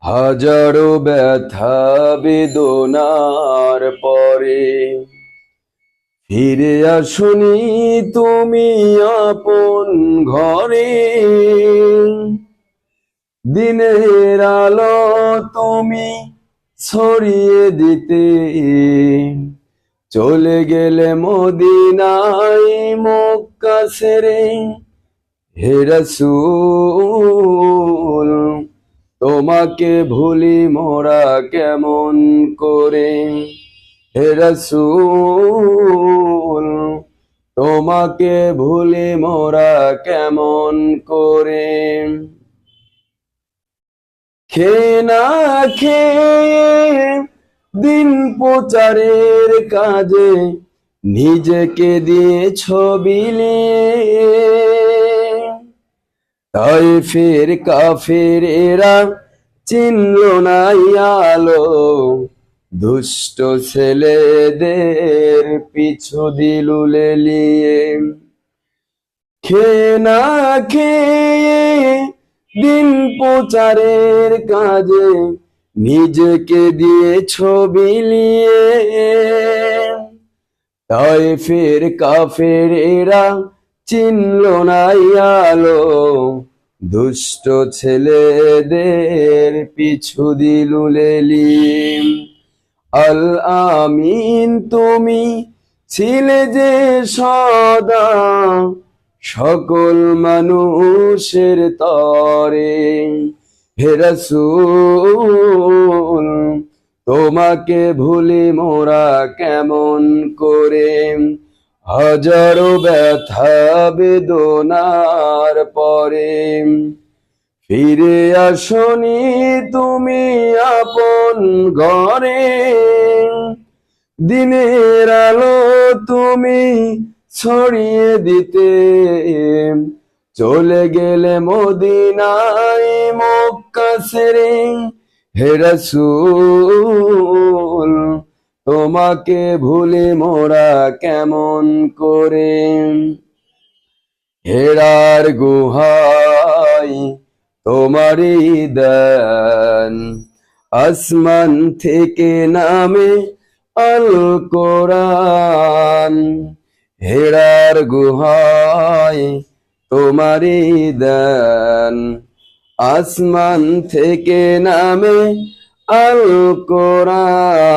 হাজারো ব্যথা বেদনার পরে ফিরে আসনি তুমি আপন ঘরে। দিনের আলো তুমি ছড়িয়ে দিতে চলে গেলে মদিনায় মক্কা ছেড়ে। হে রাসূল তোমাকে ভুলি মোরা কেমন করে। হে রাসূল তোমাকে ভুলি মোরা কেমন করে। খেয়ে না খেয়ে দিন প্রচারের কাজে নিজেকে দিয়েছ বিলিয়ে। তায়েফের কাফেরেরা চিনল না আলো, দুষ্ট ছেলেদের পিছু দিল লেলিয়ে। খেয়ে না খেয়ে দিন প্রচারের কাজে নিজেকে দিয়েছ বিলিয়ে। তায়েফের কাফেরেরা চিনল না আলো, দুষ্ট ছেলেদের পিছু দিল লেলিয়ে। আল আমিন তুমি ছিলে যে সদা সকল মানুষের তরে। হে রাসূল তোমাকে ভুলি মোরা কেমন করে। হাজারো ব্যথা বেদনার পরে ফিরে আসনি তুমি আপন ঘরে। দিনের আলো তুমি ছড়িয়ে দিতে চলে গেলে মদিনায় মক্কা ছেড়ে। হে রাসূল তোমাকে ভুলি মোরা কেমন করে। হেরার গুহায় তোমারই দান, আসমান থেকে নামে আল কোরআন। হেরার গুহায় তোমারই দান, আসমান থেকে নামে আল কোরআন।